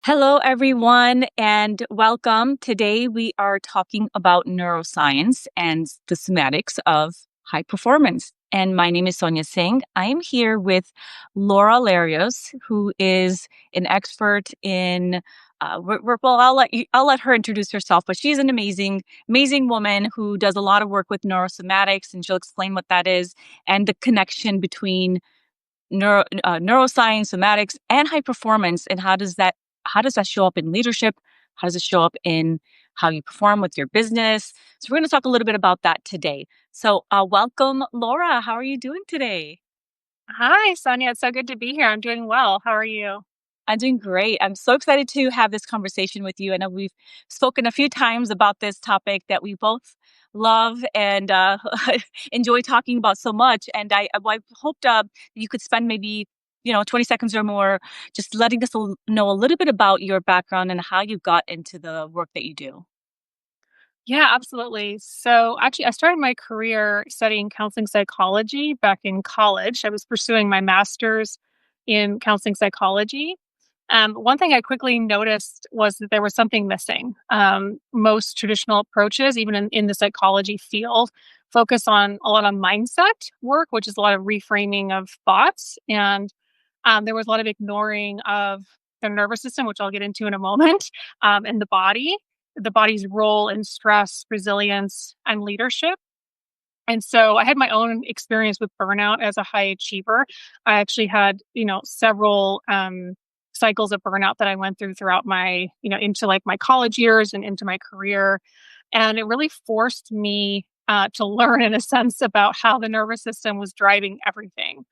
Hello, everyone, and welcome. Today, we are talking about neuroscience and the somatics of high performance. And my name is Sonia Singh. I am here with Laura Larios, who is an expert in. I'll let her introduce herself, but she's an amazing woman who does a lot of work with neurosomatics, and she'll explain what that is and the connection between neuroscience, somatics, and high performance, and how does that show up in leadership? How does it show up in how you perform with your business? So we're going to talk a little bit about that today. So welcome, Laura. How are you doing today? Hi, Sonia. It's so good to be here. I'm doing well. How are you? I'm doing great. I'm so excited to have this conversation with you. I know we've spoken a few times about this topic that we both love and enjoy talking about so much. And I hoped you could spend maybe 20 seconds or more just letting us know a little bit about your background and how you got into the work that you do. Yeah, absolutely. So, actually, I started my career studying counseling psychology back in college. I was pursuing my master's in counseling psychology. One thing I quickly noticed was that there was something missing. Most traditional approaches, even in the psychology field, focus on a lot of mindset work, which is a lot of reframing of thoughts. And there was a lot of ignoring of the nervous system, which I'll get into in a moment, and the body's role in stress, resilience, and leadership. And so I had my own experience with burnout as a high achiever. I actually had, several cycles of burnout that I went throughout my, into like my college years and into my career. And it really forced me to learn, in a sense, about how the nervous system was driving everything.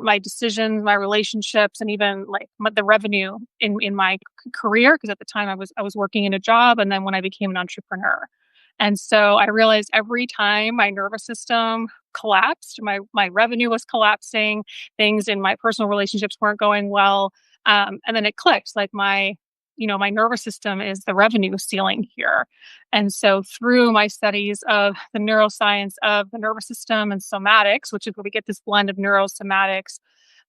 My decisions, my relationships, and even like the revenue in my career. Because at the time I was working in a job, and then when I became an entrepreneur, and so I realized every time my nervous system collapsed, my revenue was collapsing, things in my personal relationships weren't going well, and then it clicked. Like my nervous system is the revenue ceiling here. And so through my studies of the neuroscience of the nervous system and somatics, which is where we get this blend of neurosomatics,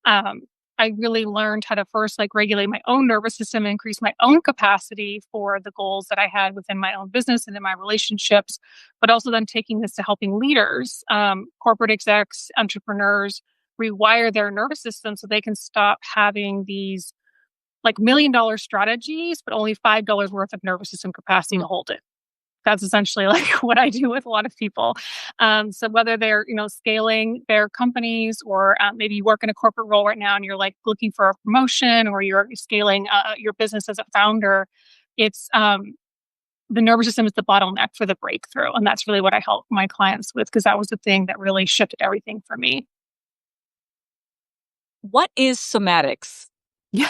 um, I really learned how to first like regulate my own nervous system, increase my own capacity for the goals that I had within my own business and in my relationships, but also then taking this to helping leaders, corporate execs, entrepreneurs rewire their nervous system so they can stop having these like $1 million strategies, but only $5 worth of nervous system capacity to hold it. That's essentially like what I do with a lot of people. So whether they're, scaling their companies or maybe you work in a corporate role right now and you're like looking for a promotion or you're scaling your business as a founder, it's the nervous system is the bottleneck for the breakthrough. And that's really what I help my clients with because that was the thing that really shifted everything for me. What is somatics? Yeah.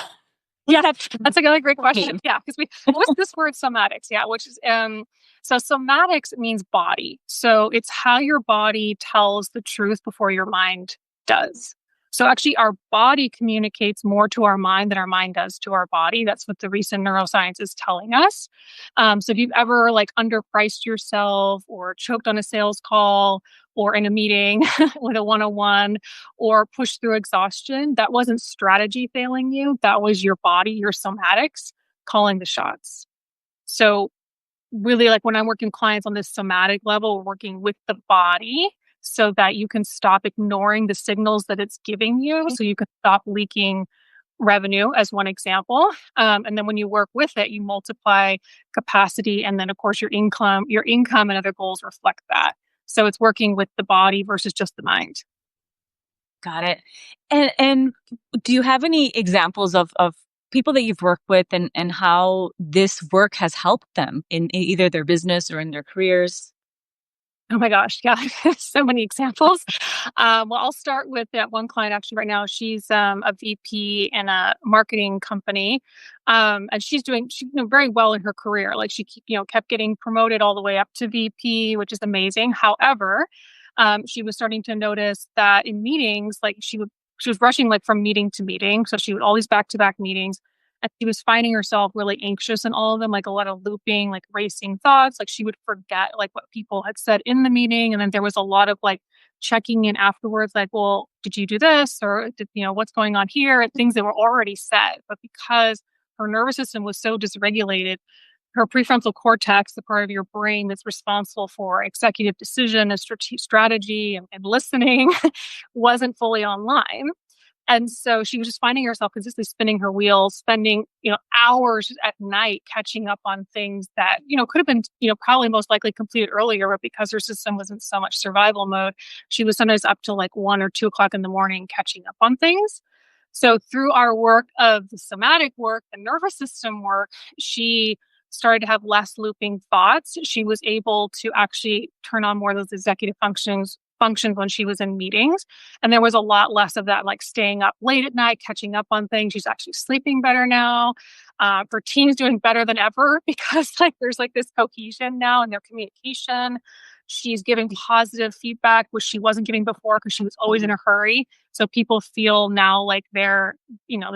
What Yeah, does that that's a really great question. mean? Yeah, because what's this word somatics? Yeah, which is so somatics means body. So it's how your body tells the truth before your mind does. So actually our body communicates more to our mind than our mind does to our body. That's what the recent neuroscience is telling us. So if you've ever like underpriced yourself or choked on a sales call or in a meeting with a one-on-one or push through exhaustion, that wasn't strategy failing you. That was your body, your somatics calling the shots. So, really, like when I'm working clients on this somatic level, we're working with the body so that you can stop ignoring the signals that it's giving you. So, you can stop leaking revenue, as one example. And then when you work with it, you multiply capacity. And then, of course, your income and other goals reflect that. So, it's working with the body versus just the mind. Got it. And do you have any examples of people that you've worked with and how this work has helped them in either their business or in their careers? Oh my gosh, yeah, so many examples. Well, I'll start with that one client actually right now. She's a VP in a marketing company, and she's doing very well in her career. Like kept getting promoted all the way up to VP, which is amazing. However, she was starting to notice that in meetings, like she was rushing like from meeting to meeting, so she would always back to back meetings. And she was finding herself really anxious in all of them, like a lot of looping, like racing thoughts. Like she would forget like what people had said in the meeting. And then there was a lot of like checking in afterwards, like, well, did you do this? Or what's going on here? And things that were already said. But because her nervous system was so dysregulated. Her prefrontal cortex, the part of your brain that's responsible for executive decision and strategy and listening, wasn't fully online. And so she was just finding herself consistently spinning her wheels, spending, hours at night catching up on things that, could have been, probably most likely completed earlier, but because her system was in so much survival mode, she was sometimes up till like 1 or 2 o'clock in the morning catching up on things. So through our work of the somatic work, the nervous system work, she started to have less looping thoughts. She was able to actually turn on more of those executive functions when she was in meetings. And there was a lot less of that, like staying up late at night, catching up on things. She's actually sleeping better now. Her team's doing better than ever because like there's like this cohesion now in their communication. She's giving positive feedback, which she wasn't giving before because she was always in a hurry. So people feel now like that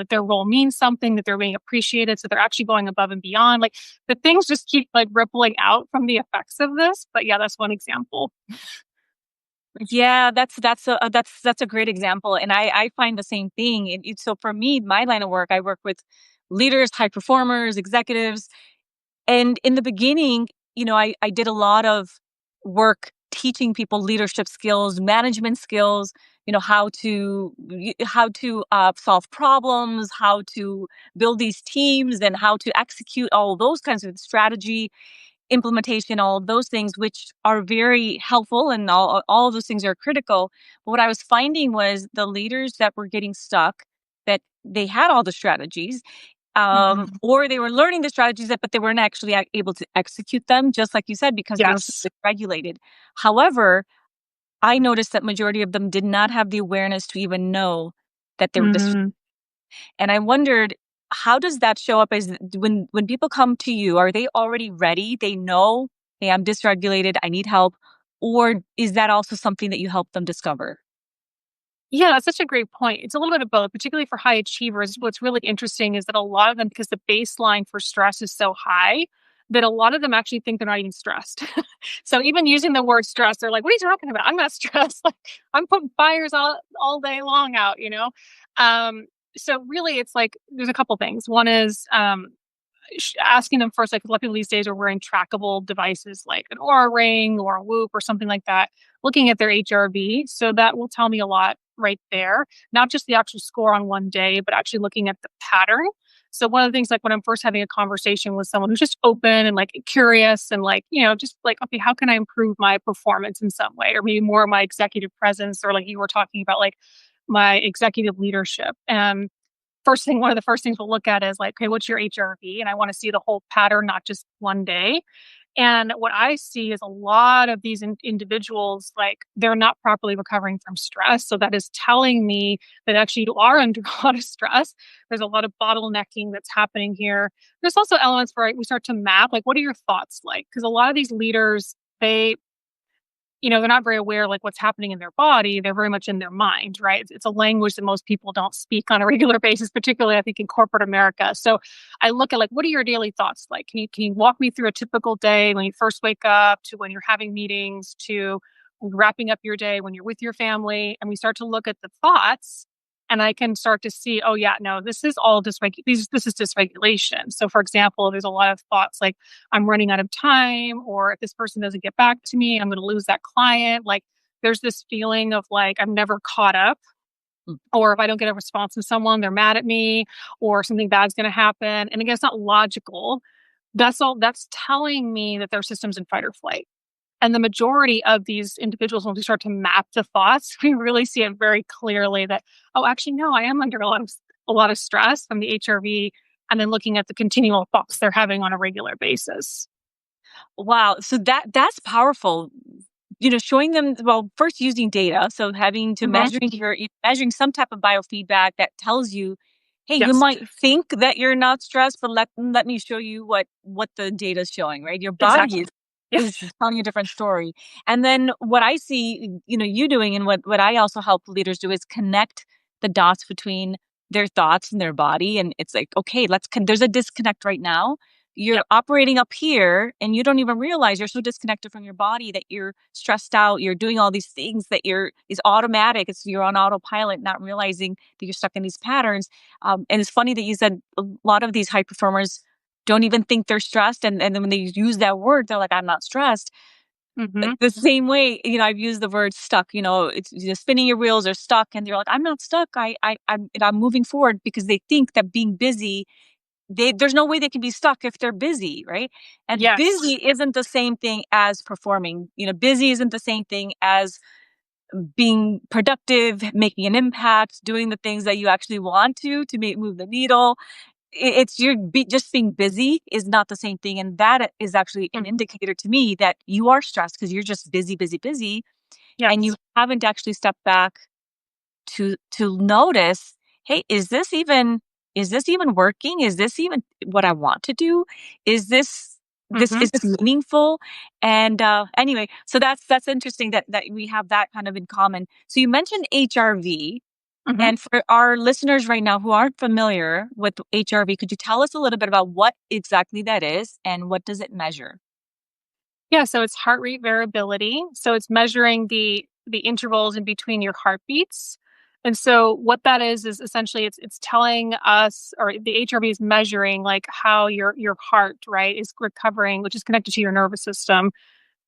their role means something, that they're being appreciated. So they're actually going above and beyond. Like the things just keep like rippling out from the effects of this. But yeah, that's one example. Yeah, that's a great example, and I find the same thing. So for me, my line of work, I work with leaders, high performers, executives, and in the beginning, I did a lot of work teaching people leadership skills, management skills. How to solve problems, how to build these teams, and how to execute all those kinds of strategy implementation, all of those things, which are very helpful, and all of those things are critical. But what I was finding was the leaders that were getting stuck, that they had all the strategies, Mhm. or they were learning the strategies, but they weren't actually able to execute them, just like you said, because they're so Yes. dysregulated. However, I noticed that majority of them did not have the awareness to even know that they were Mhm. and I wondered, how does that show up as when people come to you, are they already ready? They know, hey, I'm dysregulated, I need help. Or is that also something that you help them discover? Yeah, that's such a great point. It's a little bit of both, particularly for high achievers. What's really interesting is that a lot of them, because the baseline for stress is so high, that a lot of them actually think they're not even stressed. So even using the word stress, they're like, "What are you talking about? I'm not stressed. Like I'm putting fires all day long out." Um, so really, it's like there's a couple things. One is asking them first, like a lot of people these days are wearing trackable devices like an Aura Ring or a Whoop or something like that, looking at their HRV. So that will tell me a lot right there, not just the actual score on one day, but actually looking at the pattern. So one of the things, like when I'm first having a conversation with someone who's just open and like curious and like, just like, okay, how can I improve my performance in some way? Or maybe more of my executive presence, or like you were talking about, like my executive leadership. And one of the first things we'll look at is like, okay, what's your HRV? And I want to see the whole pattern, not just one day. And what I see is a lot of these individuals, like they're not properly recovering from stress. So that is telling me that actually you are under a lot of stress. There's a lot of bottlenecking that's happening here. There's also elements where we start to map, like, what are your thoughts like? Because a lot of these leaders, they're not very aware like what's happening in their body. They're very much in their mind, right? It's a language that most people don't speak on a regular basis, particularly I think in corporate America. So I look at like, what are your daily thoughts like? Can you walk me through a typical day when you first wake up to when you're having meetings to wrapping up your day when you're with your family? And we start to look at the thoughts, and I can start to see, oh yeah, no, this is all this is dysregulation. So for example, there's a lot of thoughts like, I'm running out of time, or if this person doesn't get back to me, I'm going to lose that client. Like there's this feeling of like I'm never caught up, Mm. or if I don't get a response from someone, they're mad at me, or something bad's going to happen. And again, it's not logical. That's telling me that their system's in fight or flight. And the majority of these individuals, when we start to map the thoughts, we really see it very clearly that, oh, actually, no, I am under a lot of stress from the HRV, and then looking at the continual thoughts they're having on a regular basis. Wow. So that's powerful. Showing them, well, first using data. So having to Hmm. measuring some type of biofeedback that tells you, hey, you Yes, might think that you're not stressed, but let me show you what the data is showing, right? Your body exactly. is Yeah. is telling you a different story. And then what I see, you doing, and what I also help leaders do, is connect the dots between their thoughts and their body. And it's like, okay, there's a disconnect right now. you're Yep. operating up here and you don't even realize you're so disconnected from your body that you're stressed out. You're doing all these things that is automatic. You're on autopilot, not realizing that you're stuck in these patterns. And it's funny that you said a lot of these high performers don't even think they're stressed. And then when they use that word, they're like, I'm not stressed. Mhm. The same way, I've used the word stuck, it's spinning your wheels or stuck. And they're like, I'm not stuck. I'm moving forward because they think that being busy, there's no way they can be stuck if they're busy, right? And Yes. busy isn't the same thing as performing. Busy isn't the same thing as being productive, making an impact, doing the things that you actually want to move the needle. It's just being busy is not the same thing, and that is actually an Mm. indicator to me that you are stressed because you're just busy, busy, busy, and you Yes. haven't actually stepped back to notice, hey, is this even working? Is this even what I want to do? Is this Mhm. is this meaningful? And anyway, so that's interesting that we have that kind of in common. So you mentioned HRV, Mhm. and for our listeners right now who aren't familiar with HRV, could you tell us a little bit about what exactly that is and what does it measure? Yeah, so it's heart rate variability. So it's measuring the intervals in between your heartbeats. And so what that is essentially it's telling us, or the HRV is measuring like how your heart, right, is recovering, which is connected to your nervous system,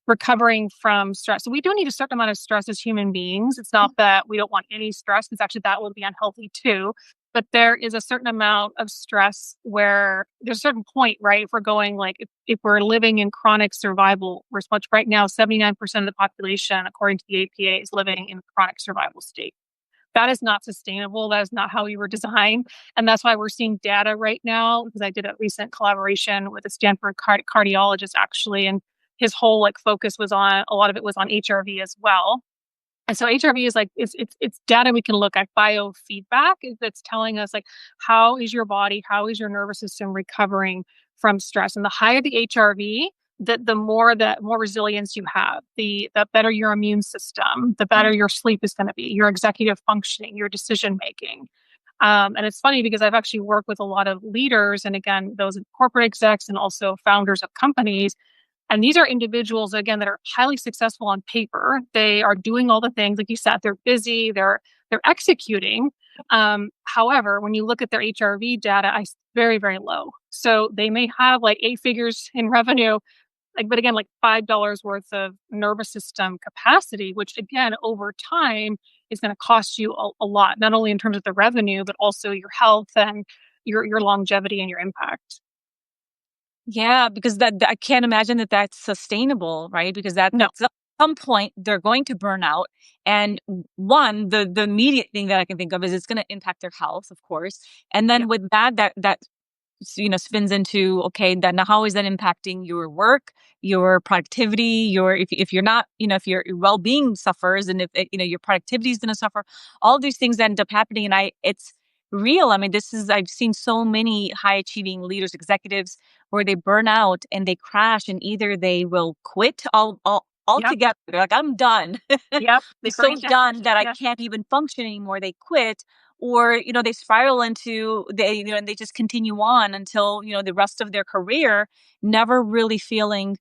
recovering from stress. So we do need a certain amount of stress as human beings. It's not that we don't want any stress, because actually that would be unhealthy too. But there is a certain amount of stress where there's a certain point, right? If we're going like if we're living in chronic survival, which right now 79% of the population, according to the APA, is living in chronic survival state. That is not sustainable. That is not how we were designed. And that's why we're seeing data right now, because I did a recent collaboration with a Stanford cardiologist actually. And his whole like focus was on a lot of it was on HRV as well. And so HRV is like it's data we can look at, biofeedback that's telling us like how is your body, how is your nervous system recovering from stress. And the higher the HRV, the more resilience you have, the better your immune system, the better your sleep is going to be, your executive functioning, your decision making. And it's funny because I've actually worked with a lot of leaders, and again, those corporate execs and also founders of companies, and these are individuals, again, that are highly successful on paper. They are doing all the things, like you said, they're busy, they're executing. However, when you look at their HRV data, very, very low. So they may have like 8 figures in revenue, like, but again, like $5 worth of nervous system capacity, which again, over time is going to cost you a lot, not only in terms of the revenue, but also your health and your longevity and your impact. Yeah, because I can't imagine that that's sustainable, right? Because that No. at some point they're going to burn out, and one, the immediate thing that I can think of is it's going to impact their health, of course, and then Yep. with that spins into, okay, then how is that impacting your work, your productivity, if you're not, if your well-being suffers, and if your productivity is going to suffer, all these things end up happening. And it's real. I mean, I've seen so many high achieving leaders, executives, where they burn out and they crash, and either they will quit Yep. altogether. They're like, I'm done. Yep. They I'm so burn down. done that I Yeah. can't even function anymore. They quit, or they spiral into and they just continue on until the rest of their career, never really feeling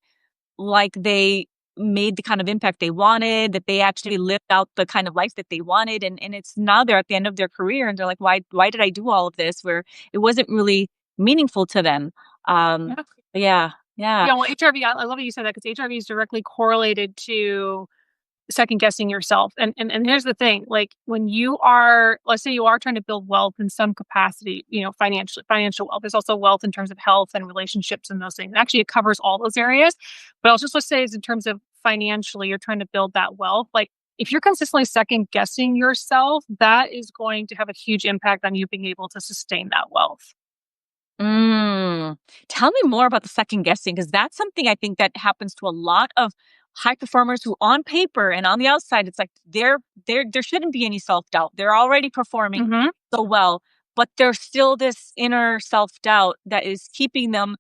like they made the kind of impact they wanted, that they Yep. actually lived out the kind of life that they wanted. And it's now they're at the end of their career and they're like, why did I do all of this, where it wasn't really meaningful to them. um Yeah. yeah, yeah. Yeah. Well, HRV, I love that you said that, because HRV is directly correlated to second guessing yourself. And here's the thing, like when you are, let's say you are trying to build wealth in some capacity, financial wealth. There's also wealth in terms of health and relationships and those things. Actually, it covers all those areas. But let's say is in terms of financially, you're trying to build that wealth. Like if you're consistently second guessing yourself, that is going to have a huge impact on you being able to sustain that wealth. Mm. Tell me more about the second guessing, because that's something I think that happens to a lot of high performers who, on paper and on the outside, it's like there shouldn't be any self doubt. They're already performing Hmm. so well, but there's still this inner self doubt that is keeping them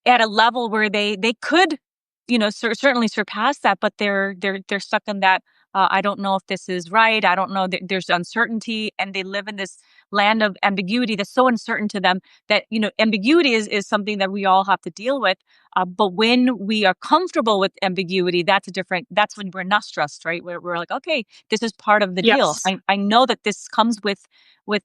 at a level where they could, certainly surpass that, but they're stuck in that. I don't know if this is right. I don't know. There's uncertainty, and they live in this land of ambiguity that's so uncertain to them that, ambiguity is something that we all have to deal with. But when we are comfortable with ambiguity, that's when we're not stressed, right? We're like, okay, this is part of the deal. Yes. I know that this comes with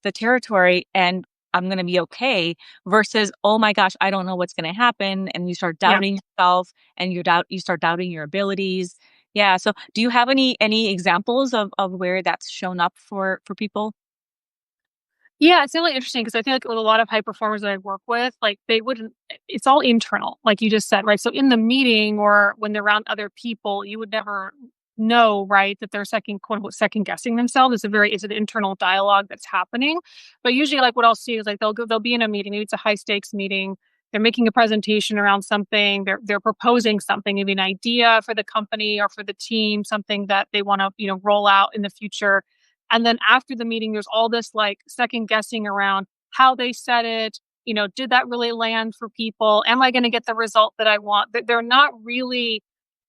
the territory, and I'm going to be okay, versus, oh my gosh, I don't know what's going to happen. And you start Yeah. doubting yourself, and you start doubting your abilities. Yeah. So do you have any examples of where that's shown up for people? Yeah, it's really interesting because I feel like with a lot of high performers that I work with, like they wouldn't, it's all internal, like you just said, right? So in the meeting or when they're around other people, you would never know, right, that they're second, quote unquote, second guessing themselves. It's an internal dialogue that's happening. But usually, like what I'll see is like they'll be in a meeting, maybe it's a high stakes meeting. They're making a presentation around something. They're proposing something, maybe an idea for the company or for the team, something that they want to roll out in the future, and then after the meeting, there's all this like second guessing around how they said it. Did that really land for people? Am I going to get the result that I want? They're not really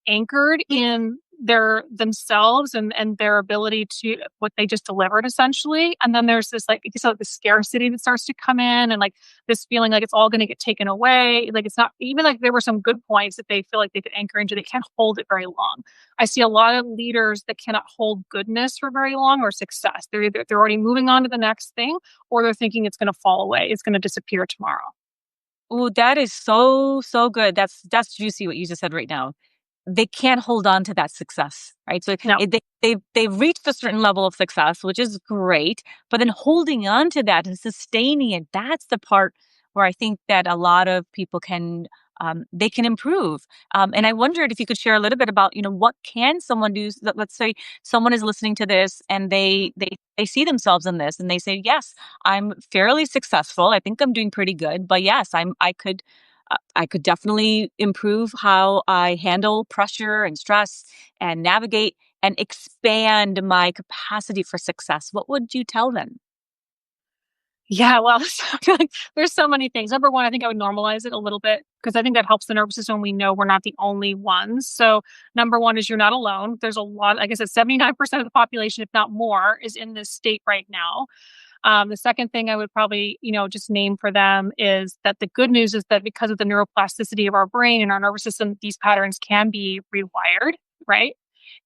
anchored in their themselves and their ability to what they just delivered essentially. And then there's this like the scarcity that starts to come in, and like this feeling like it's all going to get taken away. Like it's not even like there were some good points that they feel like they could anchor into. They can't hold it very long. I see a lot of leaders that cannot hold goodness for very long or success. They're already moving on to the next thing, or they're thinking it's going to fall away. It's going to disappear tomorrow. Oh, that is so good. That's juicy what you just said right now. They can't hold on to that success, right? So No. they've reached a certain level of success, which is great, but then holding on to that and sustaining it, that's the part where I think that a lot of people can they can improve. And I wondered if you could share a little bit about, what can someone do? Let's say someone is listening to this and they see themselves in this and they say, yes, I'm fairly successful. I think I'm doing pretty good, but yes, I could definitely improve how I handle pressure and stress and navigate and expand my capacity for success. What would you tell them? Yeah, well, I feel like there's so many things. Number one, I think I would normalize it a little bit because I think that helps the nervous system. We know we're not the only ones. So, number one is you're not alone. There's a lot, like I said, 79% of the population, if not more, is in this state right now. The second thing I would probably, just name for them is that the good news is that because of the neuroplasticity of our brain and our nervous system, these patterns can be rewired, right?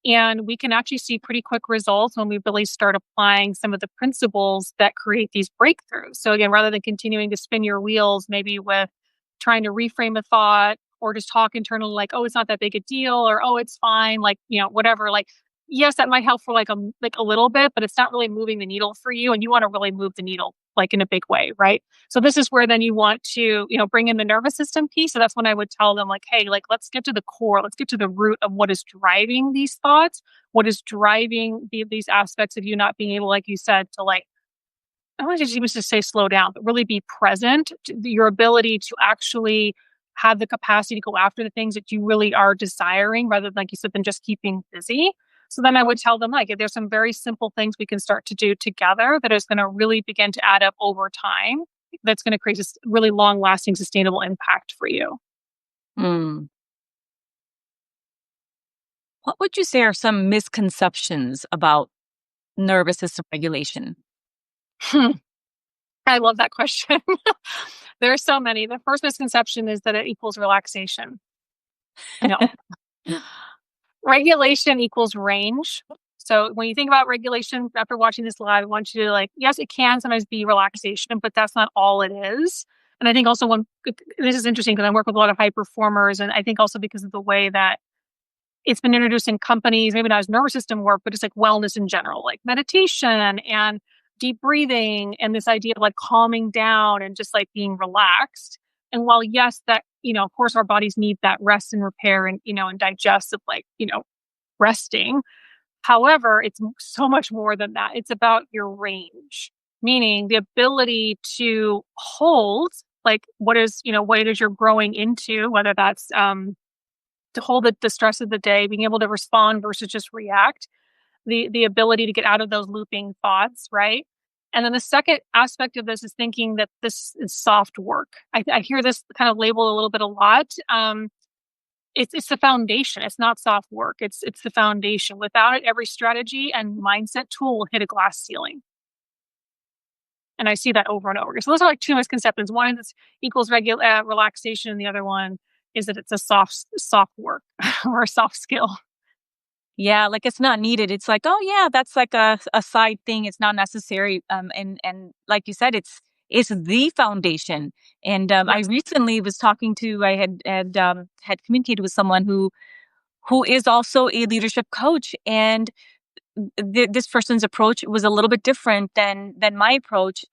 And we can actually see pretty quick results when we really start applying some of the principles that create these breakthroughs. So, again, rather than continuing to spin your wheels, maybe with trying to reframe a thought or just talk internally, like, oh, it's not that big a deal, or oh, it's fine, like, whatever. Like, yes, that might help for like a little bit, but it's not really moving the needle for you. And you want to really move the needle like in a big way, right? So this is where then you want to, bring in the nervous system piece. So that's when I would tell them like, hey, like let's get to the core, let's get to the root of what is driving these thoughts, what is driving these aspects of you not being able, like you said, to like, I don't want to even just say slow down, but really be present. Your ability to actually have the capacity to go after the things that you really are desiring, rather than, like you said, than just keeping busy. So then I would tell them, like, if there's some very simple things we can start to do together that is going to really begin to add up over time, that's going to create this really long lasting, sustainable impact for you. Mm. What would you say are some misconceptions about nervous system regulation? Hmm. I love that question. There are so many. The first misconception is that it equals relaxation. No. Regulation equals range. So when you think about regulation after watching this live, I want you to like, yes, it can sometimes be relaxation, but that's not all it is. And I think also when this is interesting because I work with a lot of high performers, and I think also because of the way that it's been introduced in companies, maybe not as nervous system work, but just like wellness in general, like meditation and deep breathing and this idea of like calming down and just like being relaxed. And while yes, that, of course our bodies need that rest and repair and, and digest of like, resting. However, it's so much more than that. It's about your range, meaning the ability to hold like what it is you're growing into, whether that's to hold the stress of the day, being able to respond versus just react, the ability to get out of those looping thoughts, right? And then the second aspect of this is thinking that this is soft work. I hear this kind of labeled a little bit a lot. It's the foundation. It's not soft work. It's the foundation. Without it, every strategy and mindset tool will hit a glass ceiling. And I see that over and over. So those are like two misconceptions. One is equals regular relaxation, and the other one is that it's a soft work or a soft skill. Yeah, like it's not needed. It's like, oh yeah, that's like a side thing. It's not necessary. And like you said, it's the foundation. And I Yes. recently was talking to I had communicated with someone who is also a leadership coach, and this person's approach was a little bit different than my approach.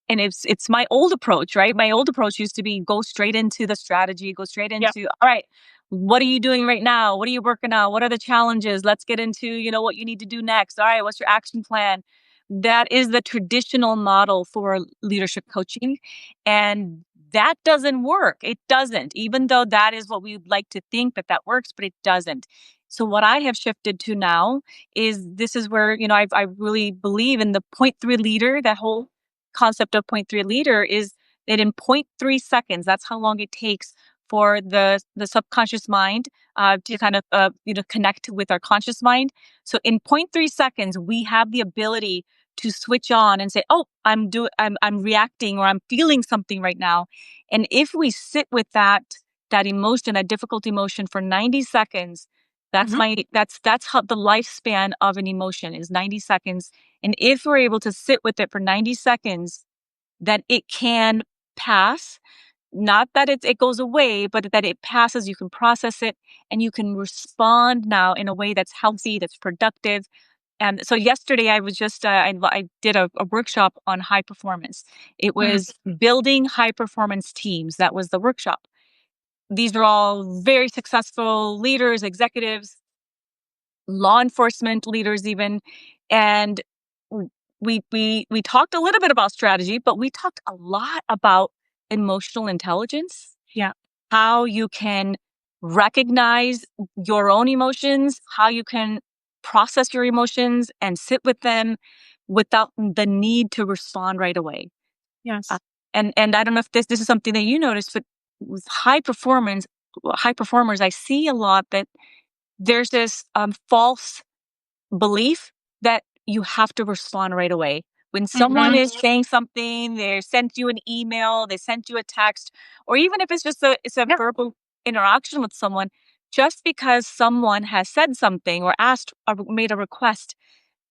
And it's my old approach, right? My old approach used to be go straight into the strategy, go straight Yep. into, all right, what are you doing right now? What are you working on? What are the challenges? Let's get into, what you need to do next. All right, what's your action plan? That is the traditional model for leadership coaching. And that doesn't work. It doesn't, even though that is what we would like to think that works, but it doesn't. So what I have shifted to now is this is where, I really believe in the point three leader, that whole concept of point three leader is that in point 0.3 seconds, that's how long it takes for the subconscious mind to kind of connect with our conscious mind. So in point 0.3 seconds, we have the ability to switch on and say, "Oh, I'm reacting or I'm feeling something right now." And if we sit with that emotion, that difficult emotion for 90 seconds, Hmm. that's how the lifespan of an emotion is 90 seconds. And if we're able to sit with it for 90 seconds, then it can pass. Not that it goes away, but that it passes. You can process it and you can respond now in a way that's healthy, that's productive. And so yesterday I was just, I did a workshop on high performance. It Hmm. was building high performance teams. That was the workshop. These are all very successful leaders, executives, law enforcement leaders even. And we talked a little bit about strategy, but we talked a lot about emotional intelligence, Yeah. how you can recognize your own emotions, how you can process your emotions and sit with them without the need to respond right away. Uh, Yes. and I don't know if this is something that you notice, but with high performers, I see a lot that there's this false belief that you have to respond right away. When someone Hmm. is saying something, they sent you an email, they sent you a text, or even if it's a Yep. verbal interaction with someone, just because someone has said something or asked or made a request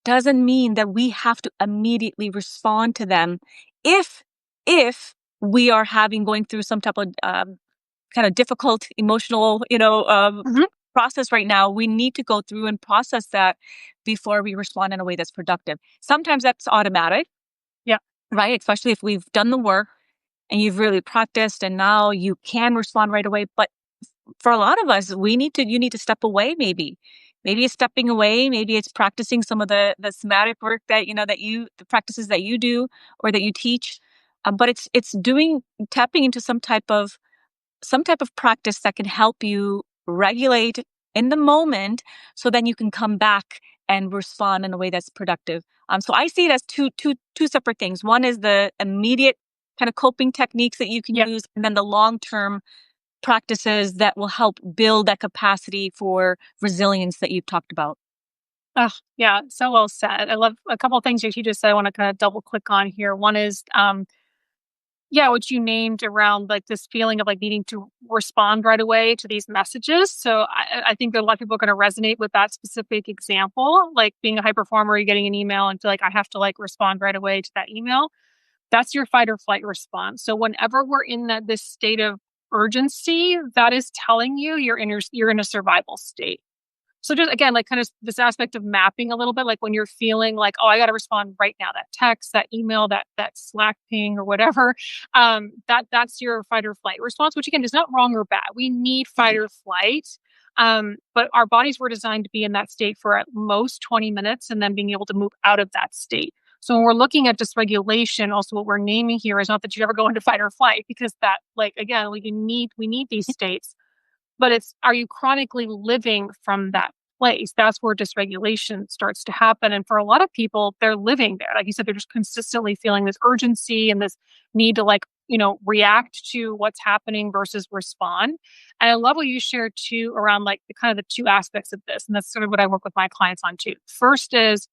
doesn't mean that we have to immediately respond to them if if we are having going through some type of kind of difficult emotional, Hmm. process right now. We need to go through and process that before we respond in a way that's productive. Sometimes that's automatic, Yeah. right? Especially if we've done the work and you've really practiced and now you can respond right away. But for a lot of us, you need to step away maybe. Maybe it's stepping away, maybe it's practicing some of the somatic work that the practices that you do or that you teach. But it's doing tapping into some type of practice that can help you regulate in the moment so then you can come back and respond in a way that's productive. So I see it as two separate things. One is the immediate kind of coping techniques that you can Yep. use, and then the long-term practices that will help build that capacity for resilience that you've talked about. Oh, yeah. So well said. I love a couple of things that you just said. I want to kind of double click on here. One is, yeah, what you named around like this feeling of like needing to respond right away to these messages. So I think that a lot of people are going to resonate with that specific example. Like being a high performer, you're getting an email and feel like I have to like respond right away to that email. That's your fight or flight response. So whenever we're in this state of urgency, that is telling you you're in a survival state. So just again, like kind of this aspect of mapping a little bit, like when you're feeling like, oh, I got to respond right now, that text, that email, that Slack ping or whatever, that's your fight or flight response, which again is not wrong or bad. We need fight or flight. But our bodies were designed to be in that state for at most 20 minutes and then being able to move out of that state. So when we're looking at dysregulation, also what we're naming here is not that you ever go into fight or flight, because that, like again, we need these states, but it's, are you chronically living from that place? That's where dysregulation starts to happen. And for a lot of people, they're living there. Like you said, they're just consistently feeling this urgency and this need to like, react to what's happening versus respond. And I love what you shared too around like the kind of the two aspects of this. And that's sort of what I work with my clients on too. First is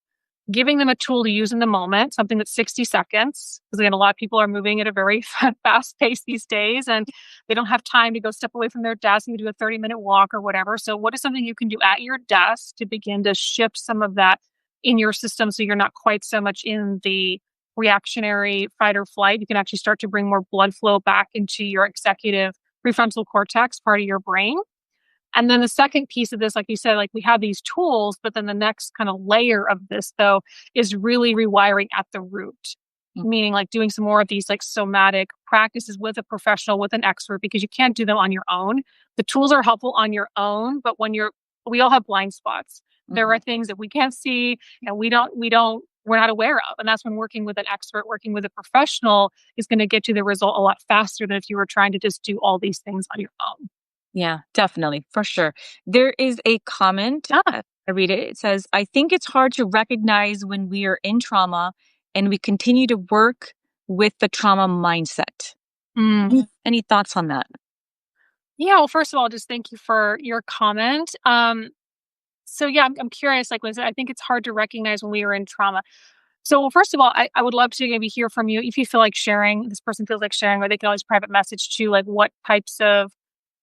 giving them a tool to use in the moment, something that's 60 seconds. Because again, a lot of people are moving at a very fast pace these days, and they don't have time to go step away from their desk and do a 30-minute walk or whatever. So what is something you can do at your desk to begin to shift some of that in your system so you're not quite so much in the reactionary fight or flight? You can actually start to bring more blood flow back into your executive prefrontal cortex, part of your brain. And then the second piece of this, like you said, like we have these tools, but then the next kind of layer of this, though, is really rewiring at the root, meaning like doing some more of these like somatic practices with a professional, with an expert, because you can't do them on your own. The tools are helpful on your own, but we all have blind spots. There are things that we can't see and we're not aware of. And that's when working with an expert, working with a professional is going to get you the result a lot faster than if you were trying to just do all these things on your own. Yeah, definitely, for sure. There is a comment. Ah. I read it. It says, I think it's hard to recognize when we are in trauma and we continue to work with the trauma mindset. Any thoughts on that? Yeah, well, first of all, just thank you for your comment. So yeah, I'm curious, like I think it's hard to recognize when we are in trauma. So, well, first of all, I would love to maybe hear from you if you feel like sharing, this person feels like sharing, or they can always private message too, like what types of,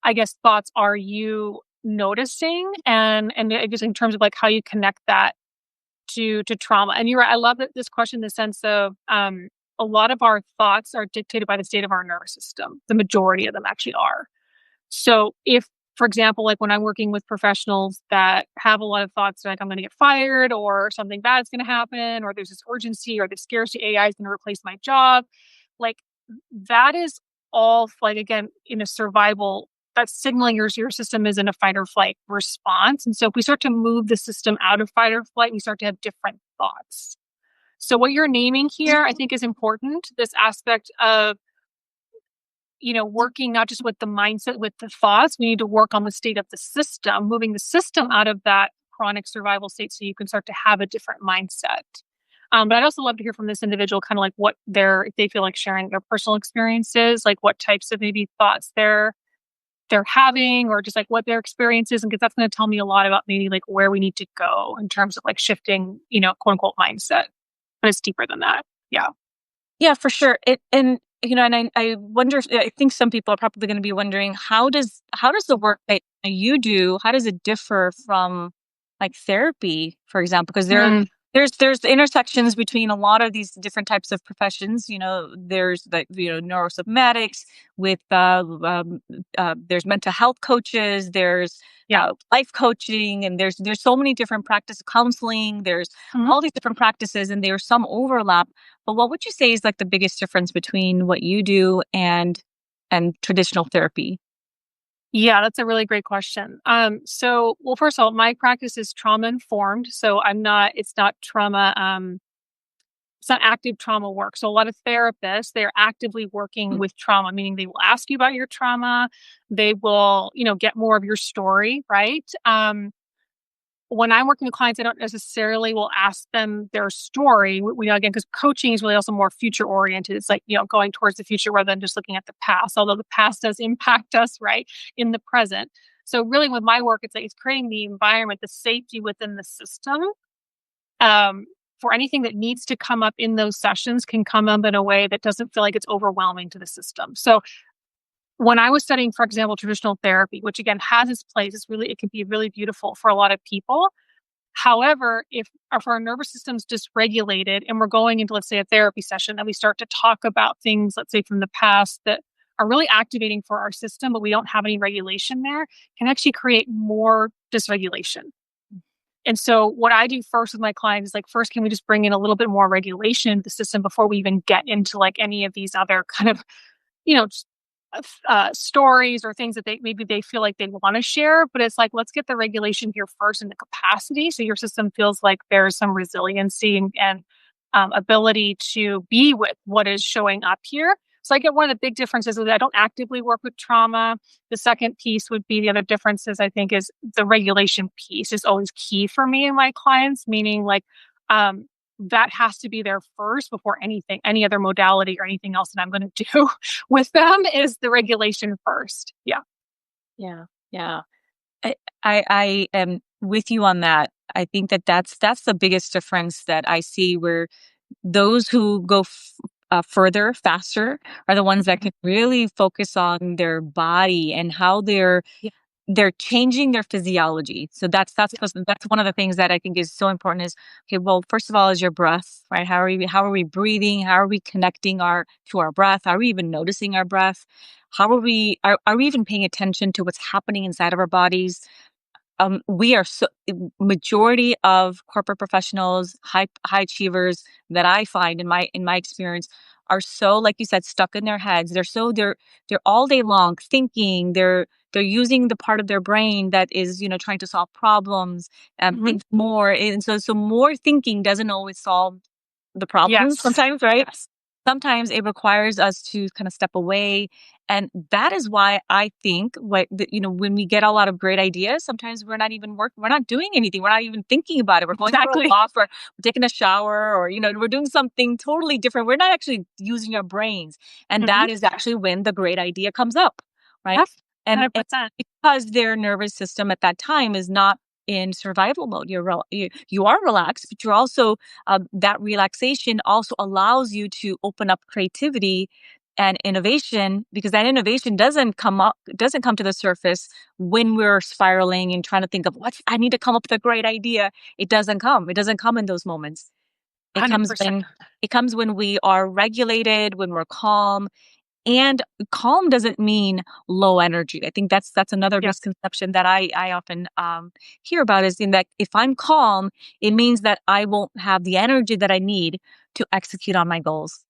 I guess, thoughts are you noticing? And I guess in terms of like how you connect that to trauma. And you're right, I love that this question in the sense of a lot of our thoughts are dictated by the state of our nervous system. The majority of them actually are. So if, for example, like when I'm working with professionals that have a lot of thoughts like I'm going to get fired or something bad's going to happen or there's this urgency or the scarcity AI is going to replace my job, like that is all like, again, in a survival, that's signaling your system is in a fight or flight response. And so if we start to move the system out of fight or flight, we start to have different thoughts. So what you're naming here, I think is important. This aspect of working not just with the mindset, with the thoughts. We need to work on the state of the system, moving the system out of that chronic survival state so you can start to have a different mindset. But I'd also love to hear from this individual kind of like what if they feel like sharing their personal experiences, like what types of maybe thoughts they're having or just like what their experience is. And because that's going to tell me a lot about maybe like where we need to go in terms of like shifting, quote unquote mindset. But it's deeper than that. Yeah. Yeah, for sure. I wonder. I think some people are probably going to be wondering how does the work that you do, how does it differ from like therapy, for example? Because there's intersections between a lot of these different types of professions. There's the neurosomatics with there's mental health coaches. There's life coaching, and there's so many different practices, counseling. There's all these different practices, and there's some overlap. But what would you say is like the biggest difference between what you do and traditional therapy? Yeah, that's a really great question. Well, first of all, my practice is trauma informed. So it's not trauma, it's not active trauma work. So a lot of therapists, they're actively working with trauma, meaning they will ask you about your trauma. They will, get more of your story, right? When I'm working with clients, I don't necessarily will ask them their story. We again, because coaching is really also more future oriented. It's like, going towards the future rather than just looking at the past, although the past does impact us, right, in the present. So really with my work, it's like, it's creating the environment, the safety within the system, for anything that needs to come up in those sessions can come up in a way that doesn't feel like it's overwhelming to the system. So when I was studying, for example, traditional therapy, which again has its place, it can be really beautiful for a lot of people. However, if our nervous system's dysregulated and we're going into, let's say, a therapy session and we start to talk about things, let's say, from the past that are really activating for our system, but we don't have any regulation there, can actually create more dysregulation. And so what I do first with my clients is like, first, can we just bring in a little bit more regulation into the system before we even get into like any of these other kind of, just stories or things that they feel like they want to share, but it's like, let's get the regulation here first in the capacity so your system feels like there's some resiliency and ability to be with what is showing up here. So I get one of the big differences is that I don't actively work with trauma. The second piece would be the other differences, I think, is the regulation piece is always key for me and my clients, meaning like that has to be there first before any other modality or anything else that I'm going to do with them is the regulation first. Yeah. Yeah. Yeah. I am with you on that. I think that that's the biggest difference that I see, where those who go further, faster, are the ones that Mhm. can really focus on their body and how Yeah. they're changing their physiology. So Yeah. that's one of the things that I think is so important is, okay, well, first of all, is your breath, right? How are we breathing? How are we connecting our to our breath? Are we even noticing our breath? Are we even paying attention to what's happening inside of our bodies? We are so majority of corporate professionals, high achievers that I find in my experience are so, like you said, stuck in their heads. They're all day long thinking. They're using the part of their brain that is, trying to solve problems and Mhm. think more. And so more thinking doesn't always solve the problems Yes. sometimes, right? Yes. Sometimes it requires us to kind of step away. And that is why I think when we get a lot of great ideas, sometimes we're not doing anything. We're not even thinking about it. We're going for a Exactly. walk, or we're taking a shower, or, we're doing something totally different. We're not actually using our brains. And Mhm. that is actually when the great idea comes up, right? Yep. And 100%. because their nervous system at that time is not in survival mode. You are relaxed, but you're also that relaxation also allows you to open up creativity and innovation, because that innovation doesn't come to the surface when we're spiraling and trying to think of what I need to come up with a great idea. It doesn't come in those moments. it comes 100%. when it comes when we are regulated, when we're calm. And calm doesn't mean low energy. I think that's another Yeah. misconception that I often hear about, is in that if I'm calm, it means that I won't have the energy that I need to execute on my goals.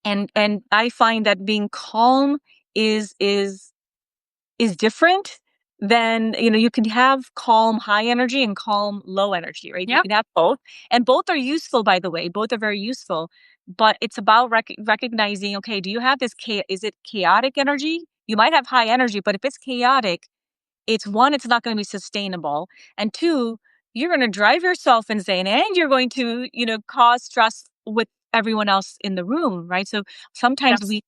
And I find that being calm is different than, you can have calm high energy and calm low energy, right? You Yep. can have both, and both are useful, by the way. Both are very useful, but it's about recognizing, okay, do you have is it chaotic energy? You might have high energy, but if it's chaotic, it's not going to be sustainable, and two, you're going to drive yourself insane, and you're going to, cause stress with everyone else in the room, right? So sometimes Yes.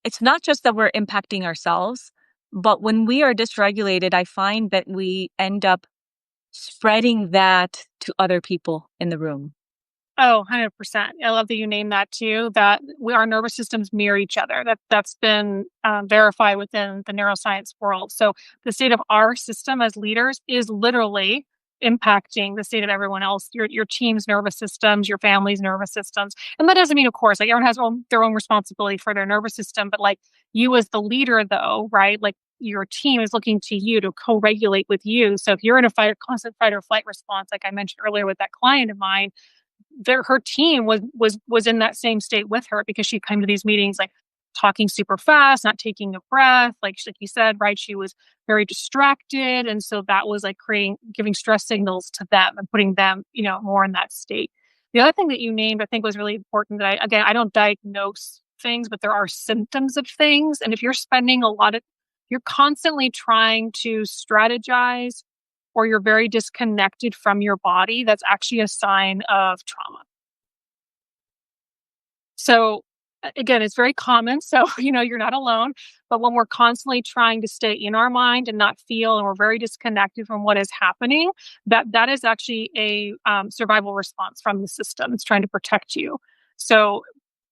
it's not just that we're impacting ourselves, but when we are dysregulated, I find that we end up spreading that to other people in the room. Oh, 100%. I love that you named that too, that our nervous systems mirror each other. That's been verified within the neuroscience world. So the state of our system as leaders is literally impacting the state of everyone else, your team's nervous systems, your family's nervous systems. And that doesn't mean, of course, like everyone has their own responsibility for their nervous system, but like you as the leader though, right? Like your team is looking to you to co-regulate with you. So if you're in a constant fight or flight response, like I mentioned earlier with that client of mine, her team was in that same state with her, because she came to these meetings like talking super fast, not taking a breath, like you said, right? She was very distracted, and so that was like creating giving stress signals to them and putting them, more in that state. The other thing that you named, I think, was really important. That I don't diagnose things, but there are symptoms of things, and if you're constantly trying to strategize, or you're very disconnected from your body, that's actually a sign of trauma. So, again, it's very common. So, you're not alone. But when we're constantly trying to stay in our mind and not feel, and we're very disconnected from what is happening, that is actually a survival response from the system. It's trying to protect you. So,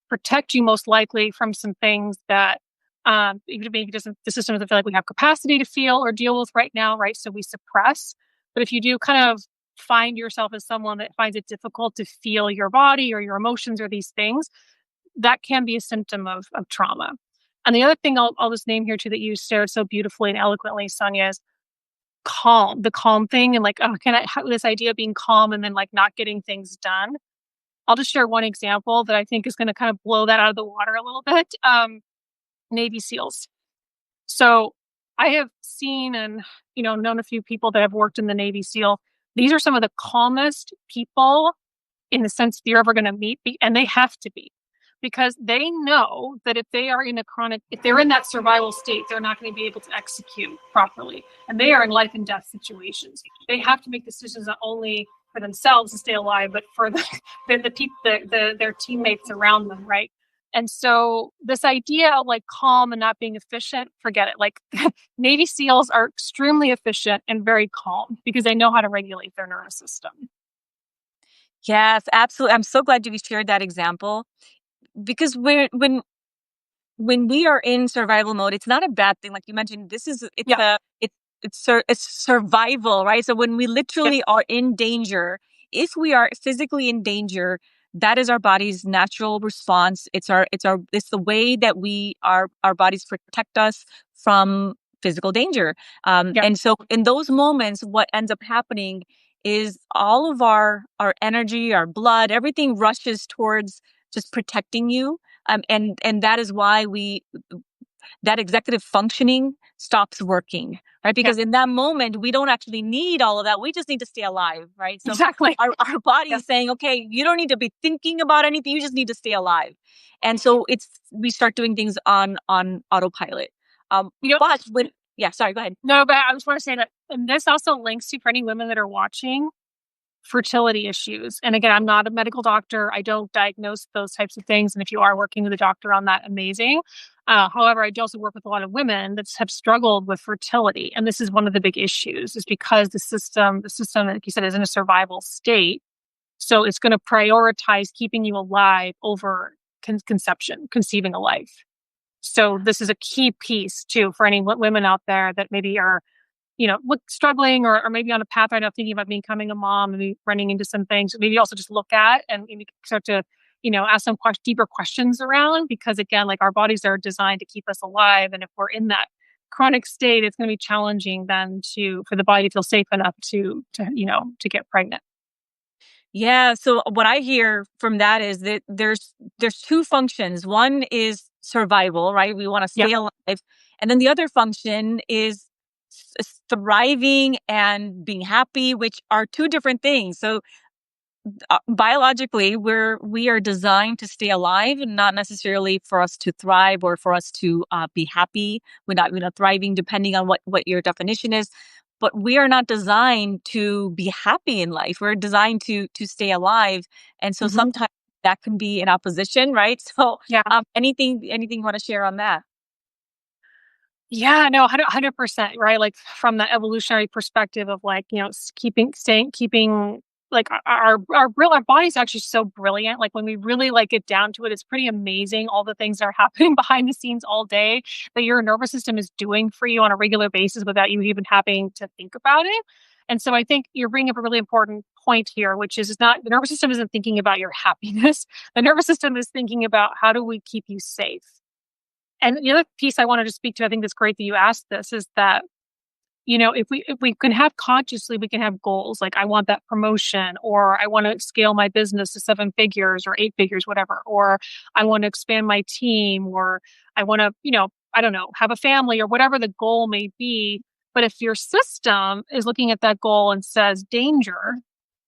protect you most likely from some things that even maybe doesn't the system doesn't feel like we have capacity to feel or deal with right now, right? So we suppress. But if you do kind of find yourself as someone that finds it difficult to feel your body or your emotions or these things, that can be a symptom of trauma. And the other thing I'll just name here too that you shared so beautifully and eloquently, Sonia, is calm. The calm thing, and like, oh, can I have this idea of being calm and then like not getting things done? I'll just share one example that I think is going to kind of blow that out of the water a little bit. Navy SEALs. So I have seen and known a few people that have worked in the Navy SEAL. These are some of the calmest people in the sense that you're ever going to meet, and they have to be, because they know that if they're in that survival state, they're not going to be able to execute properly, and they are in life and death situations. They have to make decisions not only for themselves to stay alive, but for the people, their teammates around them, right? And so this idea of like calm and not being efficient, forget it. Like Navy SEALs are extremely efficient and very calm because they know how to regulate their nervous system. Yes, absolutely. I'm so glad you shared that example because when we are in survival mode, it's not a bad thing. Like you mentioned, Yeah. it's survival, right? So when we Yeah. literally are in danger, if we are physically in danger, that is our body's natural response. It's the way that our bodies protect us from physical danger. Yeah. And so in those moments, what ends up happening is all of our energy, our blood, everything rushes towards just protecting you. And that is why that executive functioning stops working, right? Yeah. Because in that moment, we don't actually need all of that. We just need to stay alive, right? So Exactly. our body Yeah. is saying, okay, you don't need to be thinking about anything. You just need to stay alive. And so we start doing things on autopilot. Um, You know, but when, yeah, sorry, go ahead. no, but I just want to say that, and this also links to for any women that are watching fertility issues. And again, I'm not a medical doctor. I don't diagnose those types of things. And if you are working with a doctor on that, amazing. However, I do also work with a lot of women that have struggled with fertility. And this is one of the big issues is because the system, like you said, is in a survival state. So it's going to prioritize keeping you alive over conceiving a life. So this is a key piece too for any women out there that maybe are struggling or maybe on a path right now thinking about becoming a mom, maybe running into some things, maybe also just look at and maybe start to, ask some deeper questions around because again, like our bodies are designed to keep us alive. And if we're in that chronic state, it's going to be challenging then for the body to feel safe enough to get pregnant. Yeah. So what I hear from that is that there's two functions. One is survival, right? We want to Yeah. stay alive, and then the other function is thriving and being happy, which are two different things. So biologically, we are designed to stay alive, and not necessarily for us to thrive or for us to be happy. We're not, thriving, depending on what your definition is. But we are not designed to be happy in life. We're designed to stay alive, and so Hmm. sometimes that can be in opposition, right? So, Yeah. anything you want to share on that? Yeah, no, 100%, right? Like from the evolutionary perspective of like, keeping like our body's actually so brilliant. Like when we really like get down to it, it's pretty amazing all the things that are happening behind the scenes all day that your nervous system is doing for you on a regular basis without you even having to think about it. And so I think you're bringing up a really important point here, which is it's not the nervous system isn't thinking about your happiness. The nervous system is thinking about how do we keep you safe. And the other piece I wanted to speak to, I think that's great that you asked this, is that, if we can have consciously, we can have goals like I want that promotion, or I want to scale my business to 7 figures or 8 figures, whatever, or I want to expand my team, or I want to, I don't know, have a family or whatever the goal may be. But if your system is looking at that goal and says danger,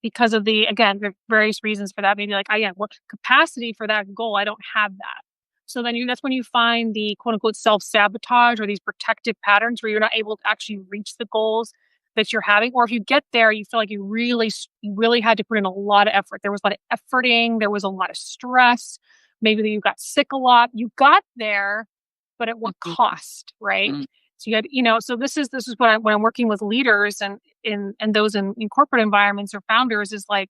because of again, there are various reasons for that, maybe like, I what capacity for that goal, I don't have that. So then that's when you find the quote unquote self sabotage or these protective patterns where you're not able to actually reach the goals that you're having. Or if you get there, you feel like you really had to put in a lot of effort. There was a lot of efforting, there was a lot of stress. Maybe you got sick a lot. You got there, but at what Mhm. cost, right? Mm. So you had, so this is what when I'm working with leaders and those in corporate environments or founders is like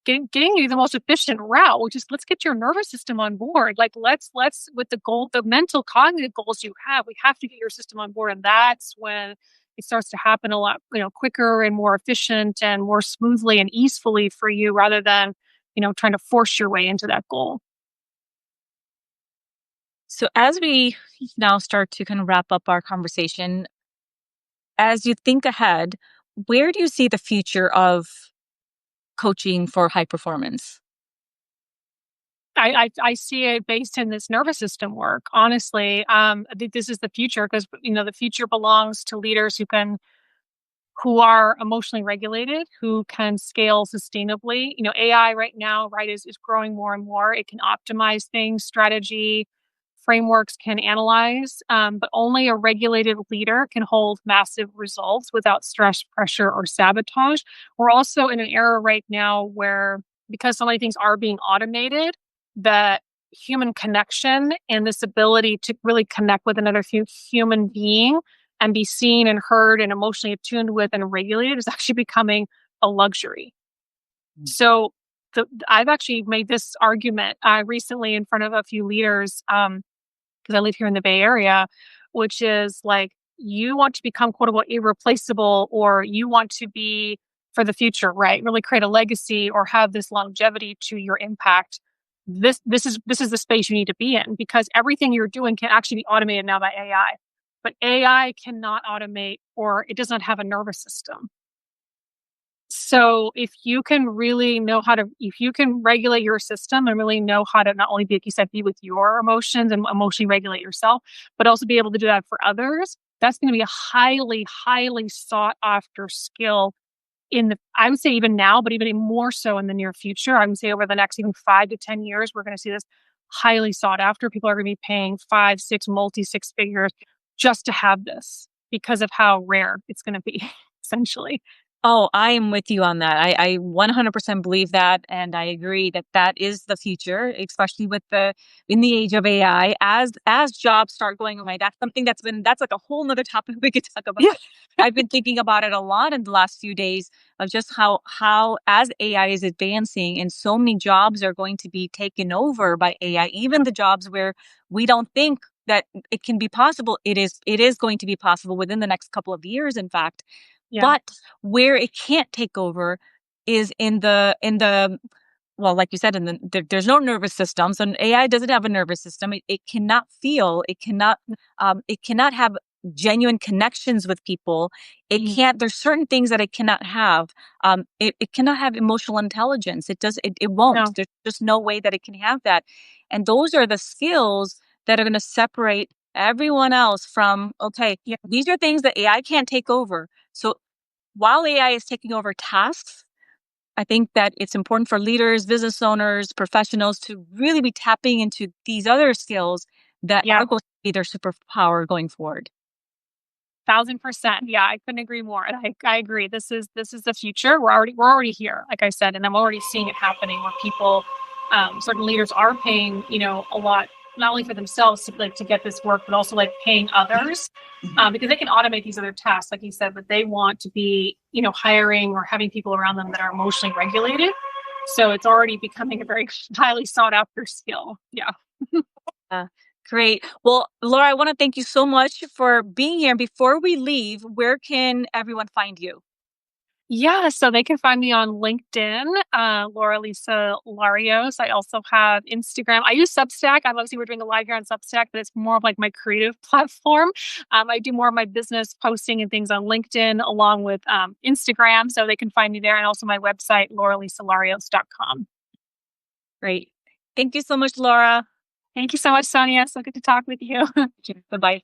getting you the most efficient route, which is let's get your nervous system on board. Like let's with the mental cognitive goals you have, we have to get your system on board. And that's when it starts to happen a lot, quicker and more efficient and more smoothly and easily for you rather than, trying to force your way into that goal. So as we now start to kind of wrap up our conversation, as you think ahead, where do you see the future of coaching for high performance? I see it based in this nervous system work. Honestly, I think this is the future because the future belongs to leaders who are emotionally regulated, who can scale sustainably. AI right now, right, is growing more and more. It can optimize things, strategy, frameworks can analyze, but only a regulated leader can hold massive results without stress, pressure, or sabotage. We're also in an era right now where, because so many things are being automated, that human connection and this ability to really connect with another human being and be seen and heard and emotionally attuned with and regulated is actually becoming a luxury. So I've actually made this argument recently in front of a few leaders because I live here in the Bay Area, which is like you want to become quote unquote irreplaceable, or you want to be for the future, right? Really create a legacy or have this longevity to your impact. This is the space you need to be in because everything you're doing can actually be automated now by AI. But AI cannot automate or it does not have a nervous system. So if you can really know how to, if you can regulate your system and really know how to not only be, like you said, be with your emotions and emotionally regulate yourself, but also be able to do that for others, that's going to be a highly, highly sought after skill I would say even now, but even more so in the near future. I would say over the next even 5 to 10 years, we're going to see this highly sought after. People are going to be paying five, six, six figures just to have this because of how rare it's going to be, essentially. Oh, I am with you on that. I 100% believe that, and I agree that that is the future, especially with in the age of AI. As jobs start going away, that's something that's like a whole nother topic we could talk about. Yeah. I've been thinking about it a lot in the last few days of just how as AI is advancing and so many jobs are going to be taken over by AI, even the jobs where we don't think that it can be possible, it is going to be possible within the next couple of years, in fact. Yeah. But where it can't take over is in the well, like you said, there's no nervous systems, and AI doesn't have a nervous system. It cannot feel. It cannot have genuine connections with people. It Mm. can't. There's certain things that it cannot have. It cannot have emotional intelligence. It does. It won't. No. There's just no way that it can have that. And those are the skills that are going to separate everyone else from. Okay, Yeah. these are things that AI can't take over. So while AI is taking over tasks, I think that it's important for leaders, business owners, professionals to really be tapping into these other skills that Yeah. are going to be their superpower going forward. 1,000%. Yeah, I couldn't agree more. And I agree. This is the future. We're already here, like I said, and I'm already seeing it happening where people, certain leaders are paying, a lot, not only for themselves to get this work, but also like paying others, because they can automate these other tasks, like you said, but they want to be, hiring or having people around them that are emotionally regulated. So it's already becoming a very highly sought after skill. Yeah. Uh, Great. Well, Laura, I want to thank you so much for being here. Before we leave, where can everyone find you? Yeah, so they can find me on LinkedIn, Laura Lisa Larios. I also have Instagram. I use Substack. Obviously we're doing a live here on Substack, but it's more of like my creative platform. I do more of my business posting and things on LinkedIn along with Instagram. So they can find me there and also my website, lauralisalarios.com. Great. Thank you so much, Laura. Thank you so much, Sonia. So good to talk with you. Bye bye.